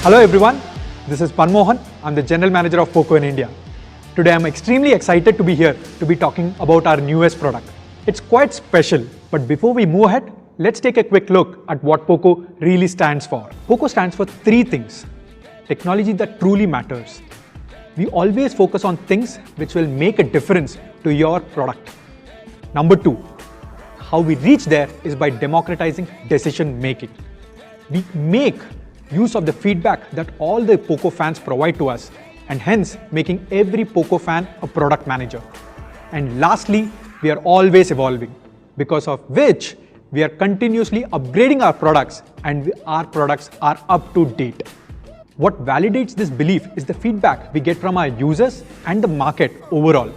Hello everyone, this is Manmohan. I'm the General Manager of Poco in India. Today I'm extremely excited to be here to be talking about our newest product. It's quite special, but before we move ahead, let's take a quick look at what Poco really stands for. Poco stands for three things. Technology that truly matters. We always focus on things which will make a difference to your product. Number two, how we reach there is by democratizing decision making. We make use of the feedback that all the Poco fans provide to us, and hence making every Poco fan a product manager. And lastly, we are always evolving, because of which we are continuously upgrading our products and our products are up to date. What validates this belief is the feedback we get from our users and the market overall.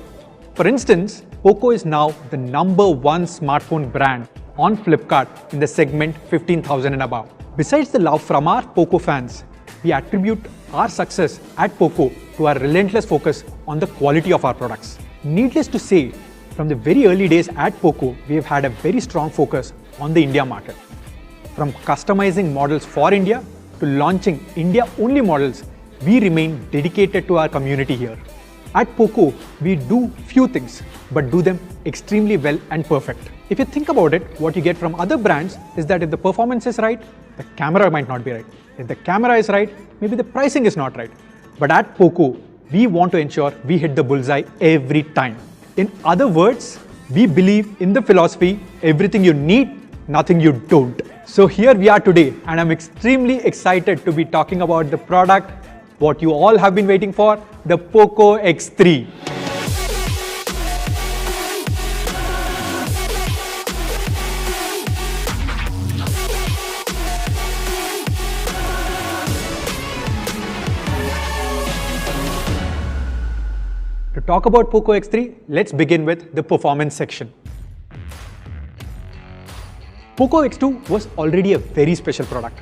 For instance, Poco is now the #1 smartphone brand on Flipkart in the segment 15,000 and above. Besides the love from our Poco fans, we attribute our success at Poco to our relentless focus on the quality of our products. Needless to say, from the very early days at Poco, we have had a very strong focus on the India market. From customizing models for India to launching India-only models, we remain dedicated to our community here. At Poco, we do few things, but do them extremely well and perfect. If you think about it, what you get from other brands is that if the performance is right, the camera might not be right. If the camera is right, maybe the pricing is not right. But at Poco, we want to ensure we hit the bullseye every time. In other words, we believe in the philosophy, everything you need, nothing you don't. So here we are today, and I'm extremely excited to be talking about the product, what you all have been waiting for, the Poco X3. To talk about Poco X3, let's begin with the performance section. Poco X2 was already a very special product.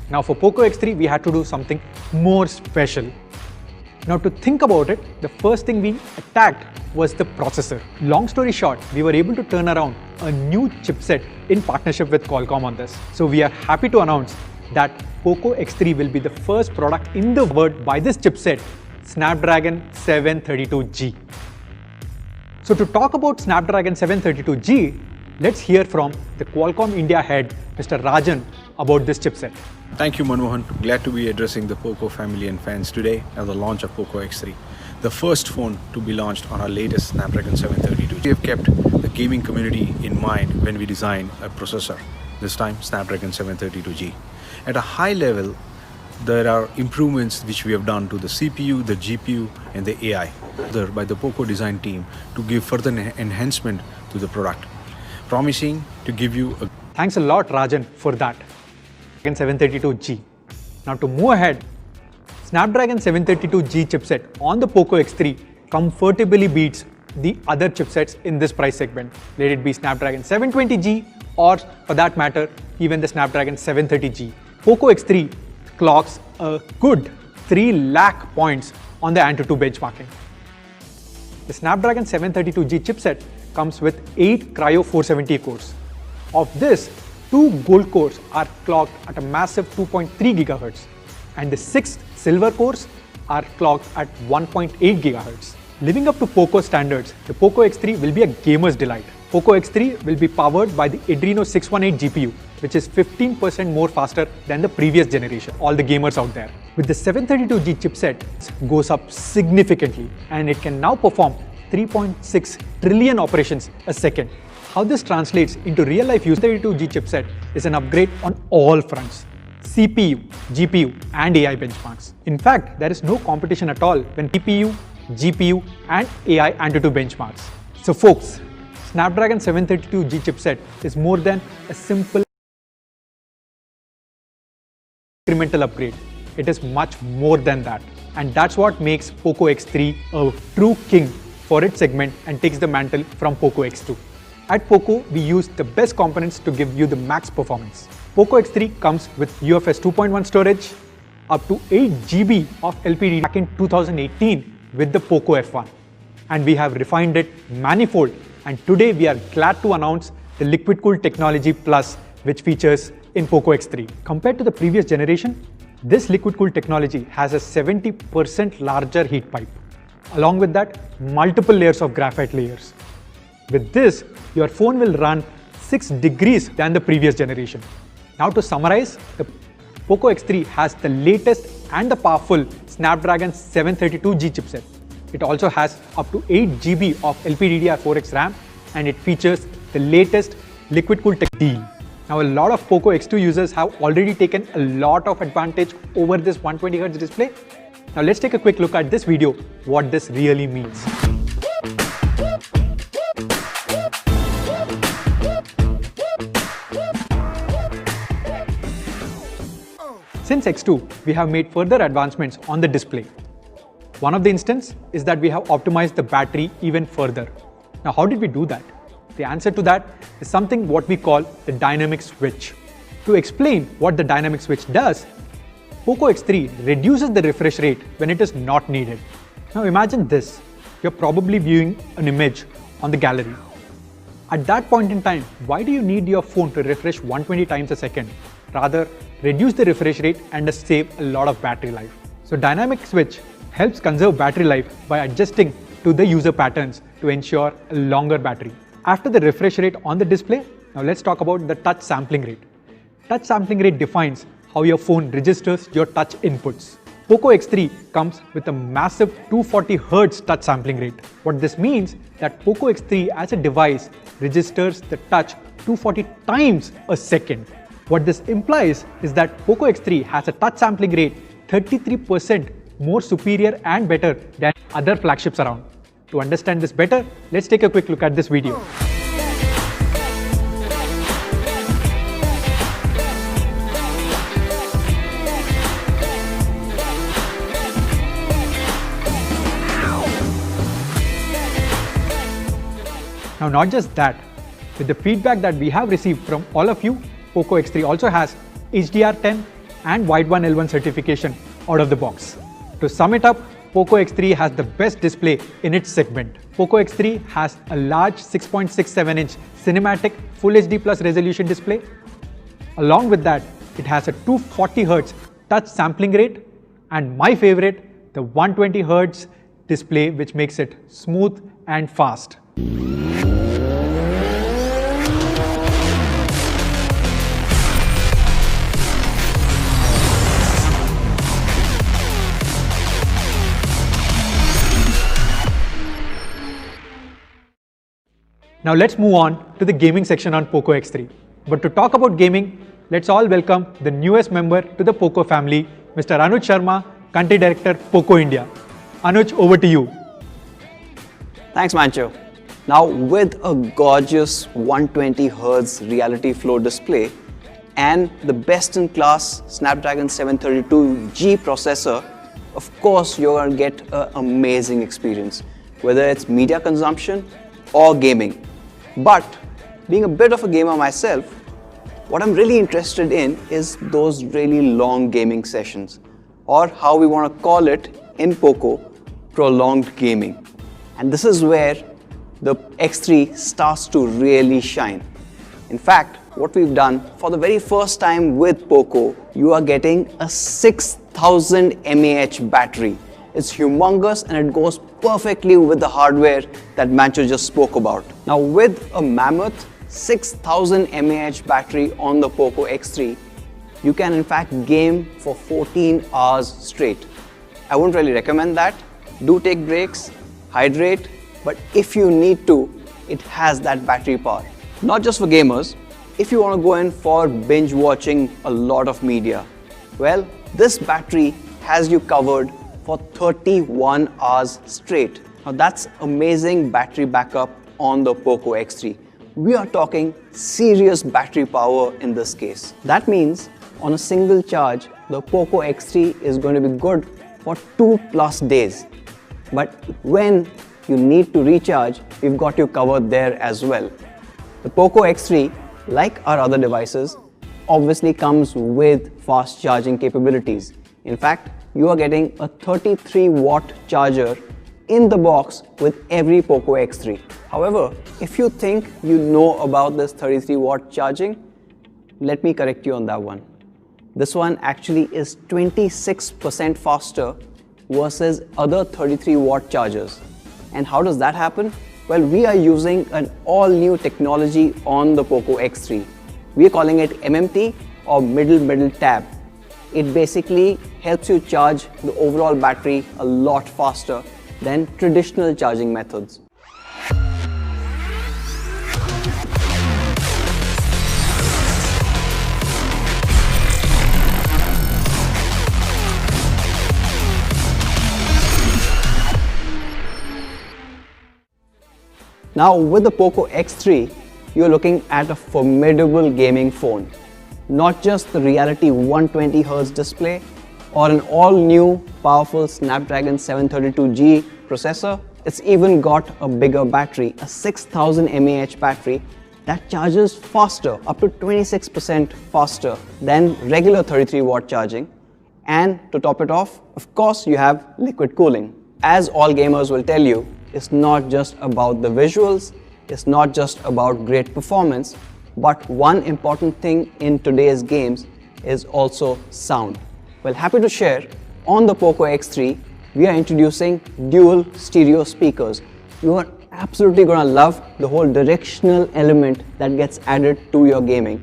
Now for Poco X3, we had to do something more special. Now to think about it, the first thing we attacked was the processor. Long story short, we were able to turn around a new chipset in partnership with Qualcomm on this. So we are happy to announce that Poco X3 will be the first product in the world by this chipset, Snapdragon 732G. So to talk about Snapdragon 732G, let's hear from the Qualcomm India head, Mr. Rajan, about this chipset. Thank you, Manmohan. Glad to be addressing the Poco family and fans today at the launch of Poco X3, the first phone to be launched on our latest Snapdragon 732. We have kept the gaming community in mind when we design a processor, this time Snapdragon 732G. At a high level, there are improvements which we have done to the CPU, the GPU, and the AI by the Poco design team to give further enhancement to the product, promising to give you a... Thanks a lot, Rajan, for that. Snapdragon 732G. Now to move ahead, Snapdragon 732G chipset on the Poco X3 comfortably beats the other chipsets in this price segment. Let it be Snapdragon 720G or, for that matter, even the Snapdragon 730G. Poco X3 clocks a good 3 lakh points on the AnTuTu benchmarking. The Snapdragon 732G chipset comes with 8 Cryo 470 cores. Of this, 2 gold cores are clocked at a massive 2.3 GHz, and the 6 silver cores are clocked at 1.8 GHz. Living up to Poco standards, the Poco X3 will be a gamer's delight. Poco X3 will be powered by the Adreno 618 GPU, which is 15% more faster than the previous generation, all the gamers out there. With the 732G chipset, it goes up significantly, and it can now perform 3.6 trillion operations a second. How this translates into real-life use, 32G chipset is an upgrade on all fronts: CPU, GPU, and AI benchmarks. In fact, there is no competition at all when CPU, GPU, and AI AnTuTu benchmarks. So folks, Snapdragon 732G chipset is more than a simple incremental upgrade. It is much more than that. And that's what makes Poco X3 a true king for its segment and takes the mantle from Poco X2. At Poco, we use the best components to give you the max performance. Poco X3 comes with UFS 2.1 storage, up to 8 GB of LPDDR back in 2018 with the Poco F1. And we have refined it manifold, and today we are glad to announce the Liquid Cool Technology Plus, which features in Poco X3. Compared to the previous generation, This liquid cooled technology has a 70% larger heat pipe. Along with that, multiple layers of graphite layers. With this, your phone will run 6 degrees than the previous generation. Now to summarize, the Poco X3 has the latest and the powerful Snapdragon 732G chipset. It also has up to 8 GB of LPDDR4X RAM, and it features the latest liquid cooled tech deal. Now a lot of Poco X2 users have already taken a lot of advantage over this 120Hz display. Now let's take a quick look at this video, what this really means. Since X2, we have made further advancements on the display. One of the instances is that we have optimized the battery even further. Now how did we do that? The answer to that is something what we call the dynamic switch. To explain what the dynamic switch does, Poco X3 reduces the refresh rate when it is not needed. Now imagine this, you're probably viewing an image on the gallery. At that point in time, why do you need your phone to refresh 120 times a second? Rather, reduce the refresh rate and save a lot of battery life. So dynamic switch helps conserve battery life by adjusting to the user patterns to ensure a longer battery. After the refresh rate on the display, now let's talk about the touch sampling rate. Touch sampling rate defines how your phone registers your touch inputs. Poco X3 comes with a massive 240 Hz touch sampling rate. What this means that Poco X3 as a device registers the touch 240 times a second. What this implies is that Poco X3 has a touch sampling rate 33% more superior and better than other flagships around. To understand this better, let's take a quick look at this video. Now not just that, with the feedback that we have received from all of you, Poco X3 also has HDR10 and Wide1 L1 certification out of the box. To sum it up, Poco X3 has the best display in its segment. Poco X3 has a large 6.67-inch cinematic Full HD Plus resolution display. Along with that, it has a 240 Hz touch sampling rate, and my favorite, the 120 Hz display, which makes it smooth and fast. Now let's move on to the gaming section on Poco X3. But to talk about gaming, let's all welcome the newest member to the Poco family, Mr. Anuj Sharma, Country Director, Poco India. Anuj, over to you. Thanks, Mancho. Now with a gorgeous 120 Hz reality flow display and the best-in-class Snapdragon 732G processor, of course you're going to get an amazing experience, whether it's media consumption or gaming. But being a bit of a gamer myself, what I'm really interested in is those really long gaming sessions, or how we want to call it in Poco, prolonged gaming. And this is where the X3 starts to really shine. In fact, what we've done for the very first time with Poco, you are getting a 6000 mAh battery. It's humongous and it goes perfectly with the hardware that Mancho just spoke about. Now with a mammoth 6000 mAh battery on the Poco X3, you can in fact game for 14 hours straight. I wouldn't really recommend that. Do take breaks, hydrate, but if you need to, it has that battery power. Not just for gamers, if you want to go in for binge watching a lot of media, well, this battery has you covered for 31 hours straight. Now that's amazing battery backup on the Poco X3. We are talking serious battery power in this case. That means on a single charge, the Poco X3 is going to be good for 2+ days. But when you need to recharge, we've got you covered there as well. The Poco X3, like our other devices, obviously comes with fast charging capabilities. In fact, you are getting a 33-watt charger in the box with every Poco X3. However, if you think you know about this 33-watt charging, let me correct you on that one. This one actually is 26% faster versus other 33-watt chargers. And how does that happen? Well, we are using an all-new technology on the Poco X3. We are calling it MMT, or middle tab. It basically helps you charge the overall battery a lot faster than traditional charging methods. Now with the Poco X3, you're looking at a formidable gaming phone. Not just the Reality 120Hz display or an all-new powerful Snapdragon 732G processor, it's even got a bigger battery, a 6000 mAh battery that charges faster, up to 26% faster than regular 33-watt charging. And to top it off, of course, you have liquid cooling. As all gamers will tell you, it's not just about the visuals, it's not just about great performance, but one important thing in today's games is also sound. Well, happy to share, on the Poco X3, we are introducing dual stereo speakers. You are absolutely gonna love the whole directional element that gets added to your gaming.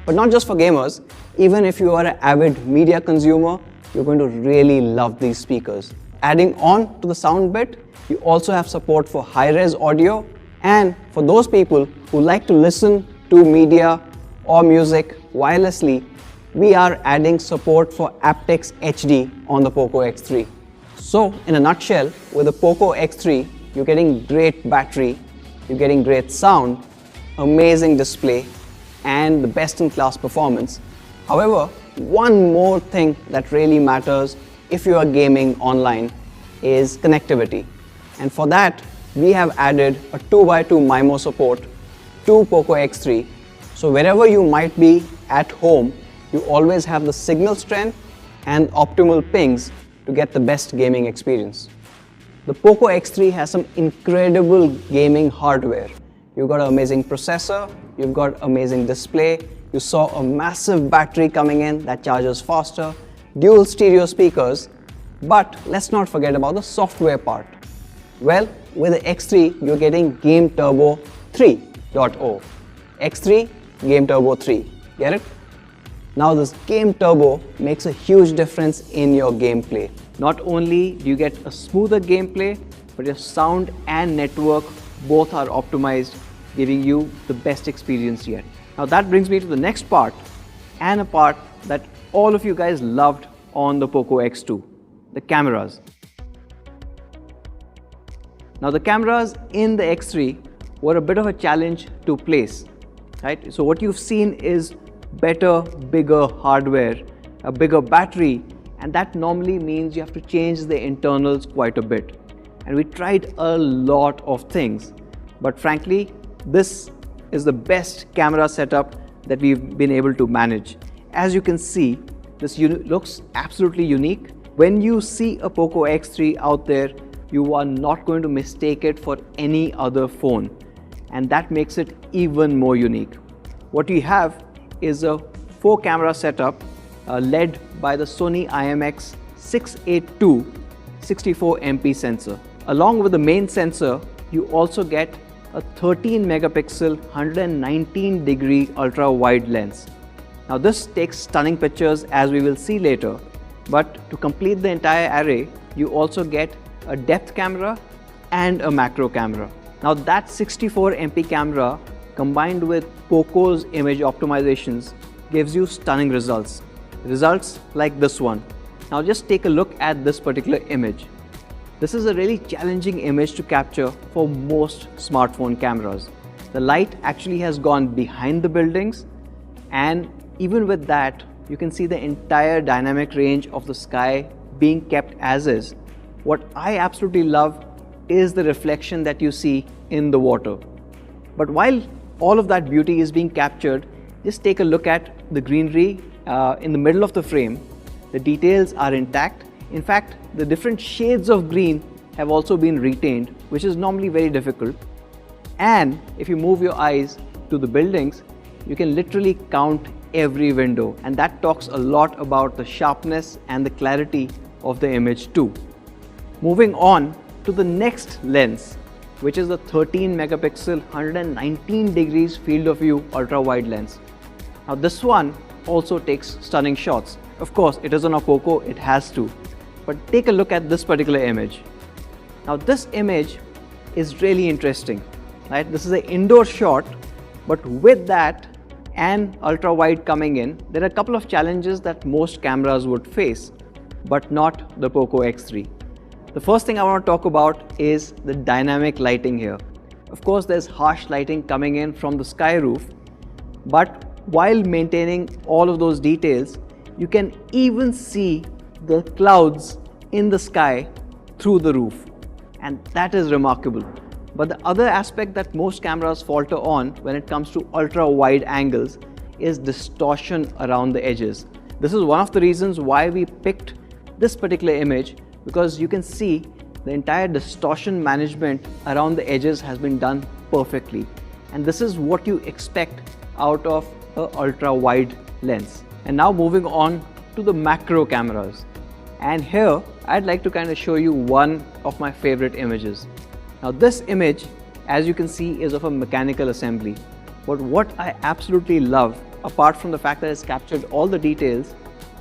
But not just for gamers, even if you are an avid media consumer, you're going to really love these speakers. Adding on to the sound bit, you also have support for high-res audio, and for those people who like to listen to media or music wirelessly, we are adding support for aptX HD on the Poco X3. So in a nutshell, with the Poco X3, you're getting great battery, you're getting great sound, amazing display, and the best-in-class performance. However, one more thing that really matters if you are gaming online is connectivity. And for that, we have added a 2x2 MIMO support to Poco X3. So wherever you might be at home, you always have the signal strength and optimal pings to get the best gaming experience. The Poco X3 has some incredible gaming hardware. You've got an amazing processor, you've got amazing display, you saw a massive battery coming in that charges faster, dual stereo speakers, but let's not forget about the software part. Well, with the X3, you're getting Game Turbo 3.0. X3, Game Turbo 3. Get it? Now this Game Turbo makes a huge difference in your gameplay. Not only do you get a smoother gameplay, but your sound and network both are optimized, giving you the best experience yet. Now that brings me to the next part, and a part that all of you guys loved on the Poco X2, the cameras. Now the cameras in the X3 were a bit of a challenge to place, right? So what you've seen is better, bigger hardware, a bigger battery, and that normally means you have to change the internals quite a bit. And we tried a lot of things, but frankly, this is the best camera setup that we've been able to manage. As you can see, this looks absolutely unique. When you see a Poco X3 out there, you are not going to mistake it for any other phone, and that makes it even more unique. What we have is a 4-camera setup led by the Sony IMX682 64MP sensor. Along with the main sensor, you also get a 13 megapixel 119 degree ultra wide lens. Now this takes stunning pictures, as we will see later, but to complete the entire array, you also get a depth camera and a macro camera. Now that 64MP camera combined with Poco's image optimizations gives you stunning results. Results like this one. Now just take a look at this particular image. This is a really challenging image to capture for most smartphone cameras. The light actually has gone behind the buildings, and even with that, you can see the entire dynamic range of the sky being kept as is. What I absolutely love is the reflection that you see in the water. But while all of that beauty is being captured, just take a look at the greenery in the middle of the frame. The details are intact. In fact, the different shades of green have also been retained, which is normally very difficult. And if you move your eyes to the buildings, you can literally count every window, and that talks a lot about the sharpness and the clarity of the image too. Moving on to the next lens, which is the 13 megapixel 119 degrees field of view ultra wide lens. Now this one also takes stunning shots. Of course, it is on a Poco, it has to. But take a look at this particular image. Now this image is really interesting, right? This is an indoor shot, but with that and ultra wide coming in, there are a couple of challenges that most cameras would face, but not the Poco X3. The first thing I want to talk about is the dynamic lighting here. Of course, there's harsh lighting coming in from the sky roof, but while maintaining all of those details, you can even see the clouds in the sky through the roof, and that is remarkable. But the other aspect that most cameras falter on when it comes to ultra wide angles is distortion around the edges. This is one of the reasons why we picked this particular image, because you can see the entire distortion management around the edges has been done perfectly, and this is what you expect out of an ultra wide lens. And now moving on to the macro cameras, and here I'd like to kind of show you one of my favorite images. Now this image, as you can see, is of a mechanical assembly, but what I absolutely love, apart from the fact that it's captured all the details,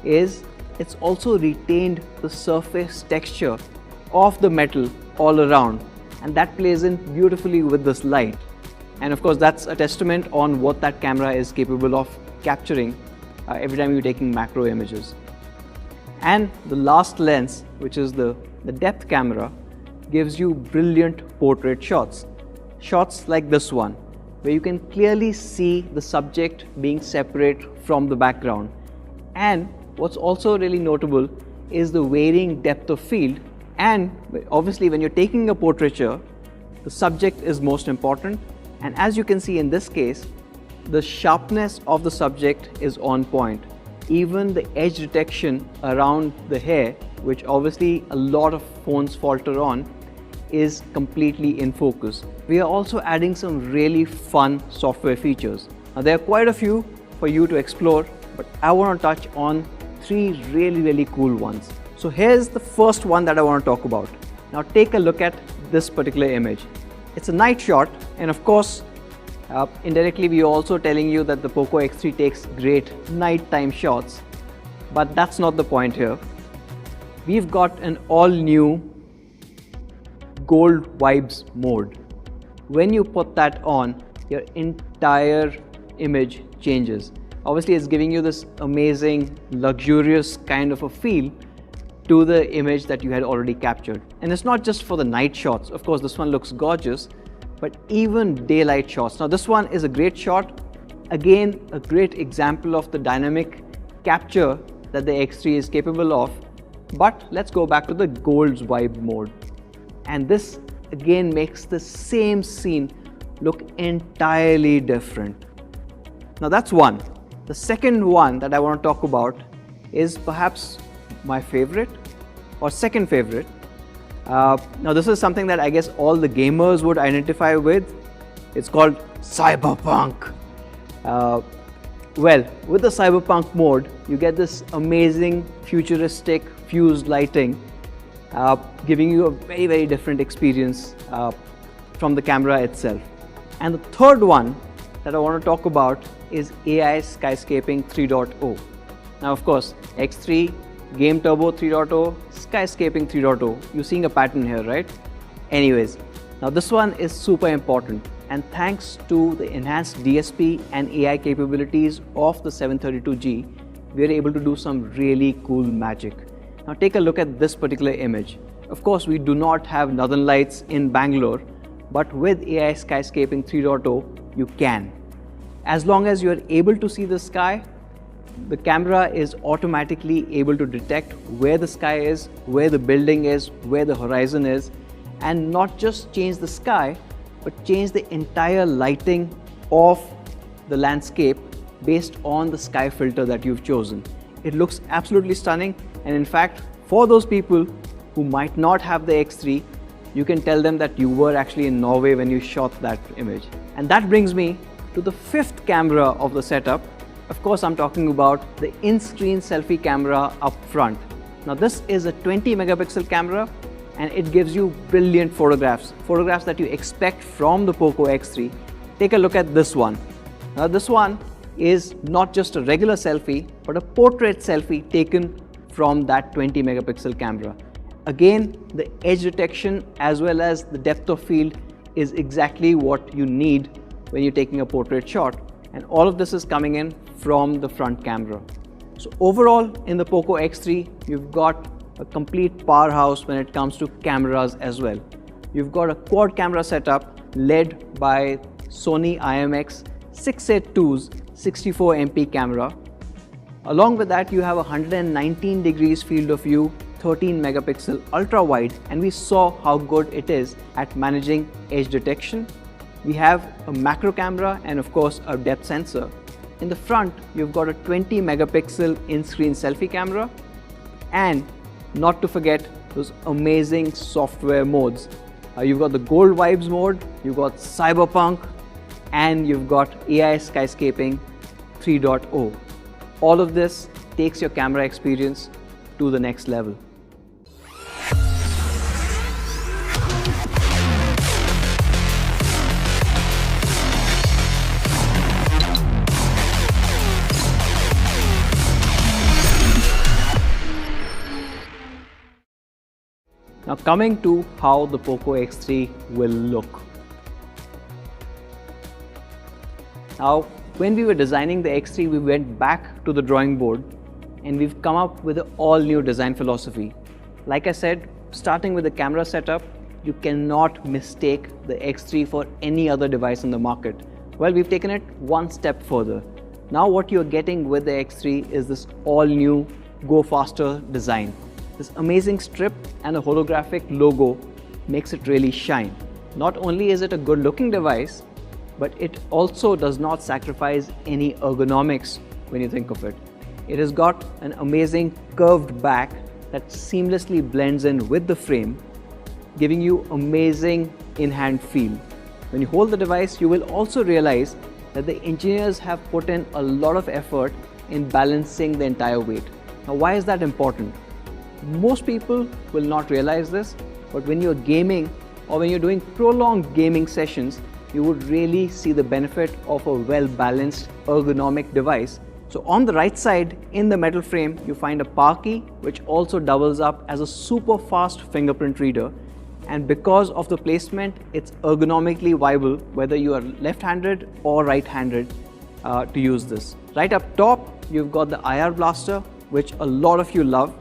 is it's also retained the surface texture of the metal all around, and that plays in beautifully with this light. And of course, that's a testament on what that camera is capable of capturing every time you're taking macro images. And the last lens, which is the depth camera, gives you brilliant portrait shots. Shots like this one, where you can clearly see the subject being separate from the background. And what's also really notable is the varying depth of field, and obviously when you're taking a portraiture, the subject is most important, and as you can see in this case, the sharpness of the subject is on point. Even the edge detection around the hair, which obviously a lot of phones falter on, is completely in focus. We are also adding some really fun software features. Now there are quite a few for you to explore, but I want to touch on three really cool ones. So here's the first one that I want to talk about. Now take a look at this particular image. It's a night shot, and of course indirectly we are also telling you that the Poco X3 takes great nighttime shots, but that's not the point here. We've got an all new gold vibes mode. When you put that on, your entire image changes. Obviously it's giving you this amazing luxurious kind of a feel to the image that you had already captured. And it's not just for the night shots. Of course this one looks gorgeous, but even daylight shots. Now this one is a great shot, again a great example of the dynamic capture that the X3 is capable of. But let's go back to the gold's vibe mode, and this again makes the same scene look entirely different. Now that's one. The second one that I want to talk about is perhaps my favorite or second favorite. Now this is something that I guess all the gamers would identify with. It's called cyberpunk. Well, with the cyberpunk mode, you get this amazing futuristic fused lighting, giving you a very different experience from the camera itself. And the third one that I want to talk about is AI Skyscaping 3.0. Now of course, X3, Game Turbo 3.0, Skyscaping 3.0. You're seeing a pattern here, right? Anyways, now this one is super important, and thanks to the enhanced DSP and AI capabilities of the 732G, we are able to do some really cool magic. Now take a look at this particular image. Of course, we do not have northern lights in Bangalore, but with AI Skyscaping 3.0, you can. As long as you are able to see the sky, the camera is automatically able to detect where the sky is, where the building is, where the horizon is, and not just change the sky, but change the entire lighting of the landscape based on the sky filter that you've chosen. It looks absolutely stunning, and in fact, for those people who might not have the X3, you can tell them that you were actually in Norway when you shot that image. And that brings me to the fifth camera of the setup, Of course, I'm talking about the in-screen selfie camera up front. Now this is a 20 megapixel camera and it gives you brilliant photographs that you expect from the Poco X3. Take a look at this one. Now this one is not just a regular selfie, but a portrait selfie taken from that 20 megapixel camera. Again, the edge detection as well as the depth of field is exactly what you need when you're taking a portrait shot. And all of this is coming in from the front camera. So overall, in the Poco X3, you've got a complete powerhouse when it comes to cameras as well. You've got a quad camera setup led by Sony IMX682's 64MP camera. Along with that, you have a 119 degrees field of view, 13 megapixel ultra wide, and we saw how good it is at managing edge detection. We have a macro camera and of course a depth sensor. In the front, you've got a 20 megapixel in-screen selfie camera, and not to forget those amazing software modes. You've got the Gold Vibes mode, you've got Cyberpunk, and you've got AI Skyscaping 3.0. All of this takes your camera experience to the next level. Now coming to how the Poco X3 will look. Now when we were designing the X3, we went back to the drawing board and we've come up with an all-new design philosophy. Like I said, starting with the camera setup, you cannot mistake the X3 for any other device in the market. Well, we've taken it one step further. Now what you're getting with the X3 is this all-new Go Faster design. This amazing strip and a holographic logo makes it really shine. Not only is it a good looking device, but it also does not sacrifice any ergonomics when you think of it. It has got an amazing curved back that seamlessly blends in with the frame, giving you amazing in-hand feel. When you hold the device, you will also realize that the engineers have put in a lot of effort in balancing the entire weight. Now, why is that important? Most people will not realize this, but when you're gaming or when you're doing prolonged gaming sessions, you would really see the benefit of a well-balanced ergonomic device. So on the right side in the metal frame, you find a power key which also doubles up as a super fast fingerprint reader. And because of the placement, it's ergonomically viable whether you are left-handed or right-handed to use this. Right up top, you've got the IR blaster, which a lot of you love.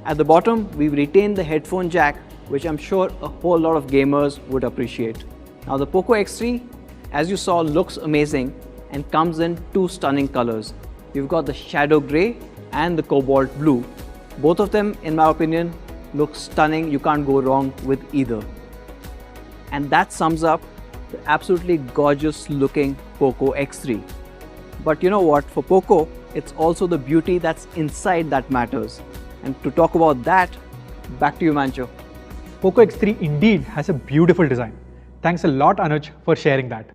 At the bottom, we've retained the headphone jack, which I'm sure a whole lot of gamers would appreciate. Now the Poco X3, as you saw, looks amazing and comes in two stunning colors. You've got the shadow grey and the cobalt blue. Both of them, in my opinion, look stunning. You can't go wrong with either. And that sums up the absolutely gorgeous looking Poco X3. But you know what, for Poco, it's also the beauty that's inside that matters. And to talk about that, back to you, Mancho. Poco X3 indeed has a beautiful design. Thanks a lot, Anuj, for sharing that.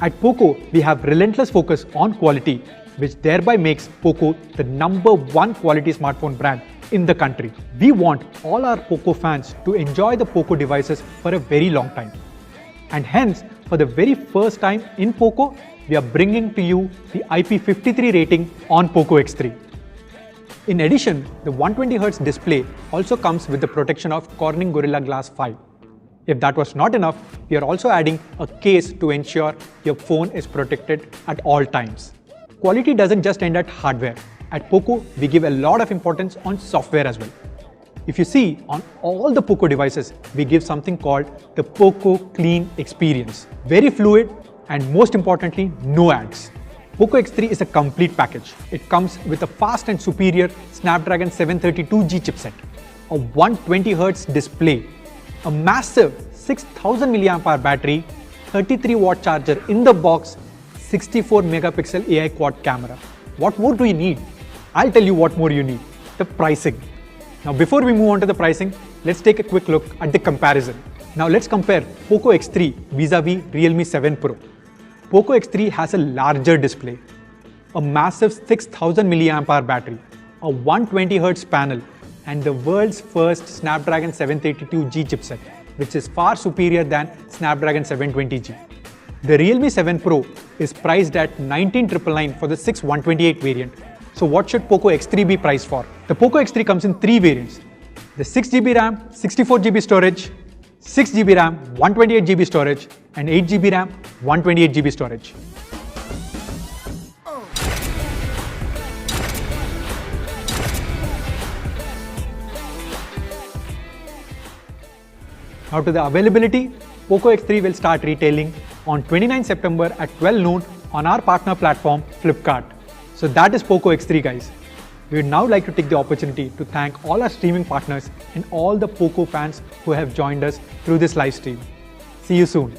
At Poco, we have relentless focus on quality, which thereby makes Poco the #1 quality smartphone brand in the country. We want all our Poco fans to enjoy the Poco devices for a very long time. And hence, for the very first time in Poco, we are bringing to you the IP53 rating on Poco X3. In addition, the 120Hz display also comes with the protection of Corning Gorilla Glass 5. If that was not enough, we are also adding a case to ensure your phone is protected at all times. Quality doesn't just end at hardware. At Poco, we give a lot of importance on software as well. If you see, on all the Poco devices, we give something called the Poco Clean experience. Very fluid and most importantly, no ads. Poco X3 is a complete package. It comes with a fast and superior Snapdragon 732G chipset, a 120Hz display, a massive 6000 mAh battery, 33-watt charger in the box, 64 megapixel AI quad camera. What more do you need? I'll tell you what more you need, the pricing. Now before we move on to the pricing, let's take a quick look at the comparison. Now let's compare Poco X3 vis-a-vis Realme 7 Pro. Poco X3 has a larger display, a massive 6000 mAh battery, a 120Hz panel, and the world's first Snapdragon 732G chipset, which is far superior than Snapdragon 720G. The Realme 7 Pro is priced at 19,999 for the 6128 variant. So what should Poco X3 be priced for? The Poco X3 comes in 3 variants: the 6GB RAM, 64GB storage, 6GB RAM, 128GB storage, and 8GB RAM, 128GB storage. Now to the availability, Poco X3 will start retailing on 29 September at 12 noon on our partner platform Flipkart. So that is Poco X3 guys. We would now like to take the opportunity to thank all our streaming partners and all the Poco fans who have joined us through this live stream. See you soon.